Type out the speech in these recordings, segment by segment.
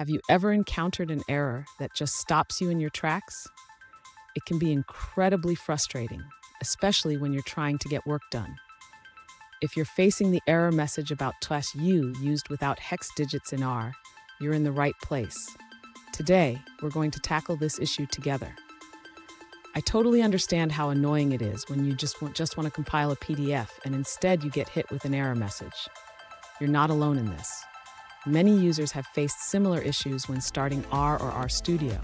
Have you ever encountered an error that just stops you in your tracks? It can be incredibly frustrating, especially when you're trying to get work done. If you're facing the error message about /u used without hex digits in R, you're in the right place. Today, we're going to tackle this issue together. I totally understand how annoying it is when you just want to compile a PDF and instead you get hit with an error message. You're not alone in this. Many users have faced similar issues when starting R or RStudio.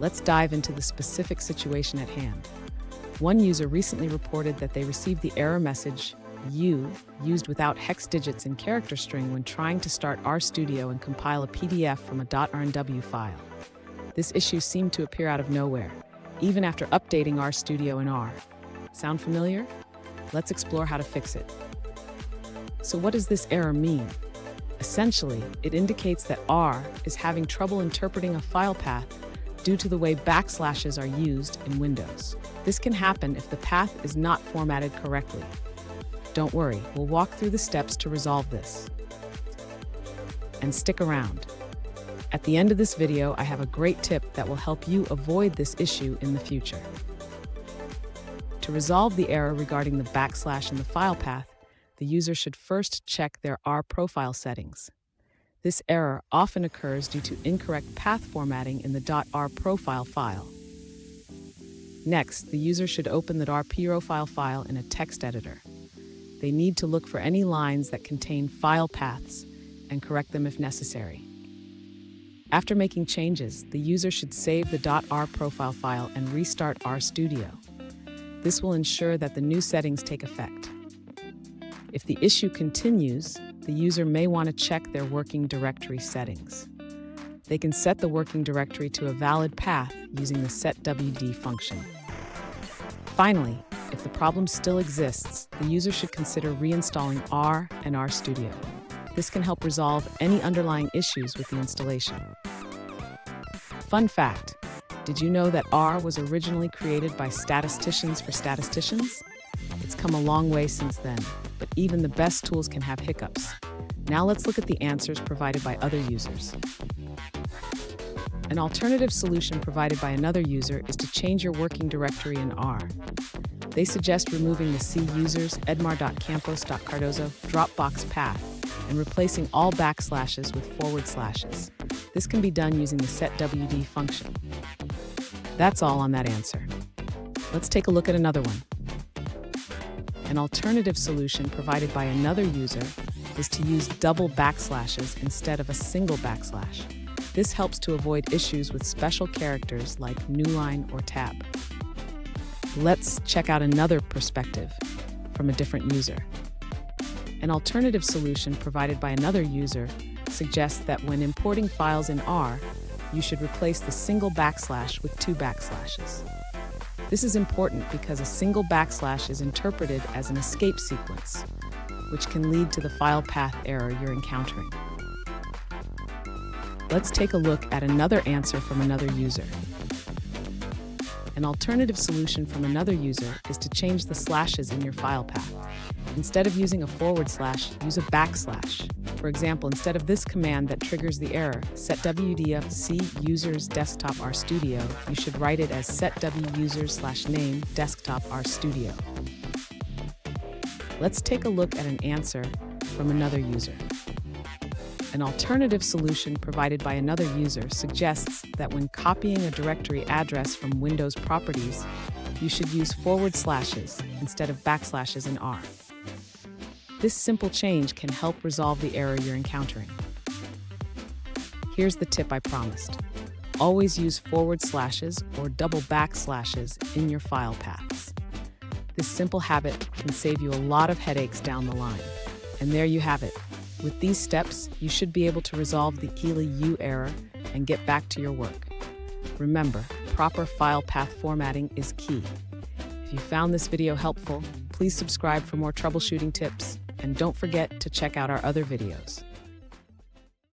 Let's dive into the specific situation at hand. One user recently reported that they received the error message U used without hex digits in character string when trying to start RStudio and compile a PDF from a .rnw file. This issue seemed to appear out of nowhere, even after updating RStudio in R. Sound familiar? Let's explore how to fix it. So what does this error mean? Essentially, it indicates that R is having trouble interpreting a file path due to the way backslashes are used in Windows. This can happen if the path is not formatted correctly. Don't worry, we'll walk through the steps to resolve this. And stick around. At the end of this video, I have a great tip that will help you avoid this issue in the future. To resolve the error regarding the backslash in the file path, the user should first check their R profile settings. This error often occurs due to incorrect path formatting in the .r profile file. Next, the user should open the .r profile file in a text editor. They need to look for any lines that contain file paths and correct them if necessary. After making changes, the user should save the .r profile file and restart RStudio. This will ensure that the new settings take effect. If the issue continues, the user may want to check their working directory settings. They can set the working directory to a valid path using the setwd function. Finally, if the problem still exists, the user should consider reinstalling R and RStudio. This can help resolve any underlying issues with the installation. Fun fact, did you know that R was originally created by statisticians for statisticians? It's come a long way since then, but even the best tools can have hiccups. Now let's look at the answers provided by other users. An alternative solution provided by another user is to change your working directory in R. They suggest removing the C users edmar.campos.cardozo Dropbox path and replacing all backslashes with forward slashes. This can be done using the setwd function. That's all on that answer. Let's take a look at another one. An alternative solution provided by another user is to use double backslashes instead of a single backslash. This helps to avoid issues with special characters like newline or tab. Let's check out another perspective from a different user. An alternative solution provided by another user suggests that when importing files in R, you should replace the single backslash with two backslashes. This is important because a single backslash is interpreted as an escape sequence, which can lead to the file path error you're encountering. Let's take a look at another answer from another user. An alternative solution from another user is to change the slashes in your file path. Instead of using a forward slash, use a backslash. For example, instead of this command that triggers the error, setwd of C users desktop RStudio, you should write it as setwusers/name desktop RStudio. Let's take a look at an answer from another user. An alternative solution provided by another user suggests that when copying a directory address from Windows properties, you should use forward slashes instead of backslashes in R. This simple change can help resolve the error you're encountering. Here's the tip I promised. Always use forward slashes or double backslashes in your file paths. This simple habit can save you a lot of headaches down the line. And there you have it. With these steps, you should be able to resolve the /u error and get back to your work. Remember, proper file path formatting is key. If you found this video helpful, please subscribe for more troubleshooting tips, and don't forget to check out our other videos.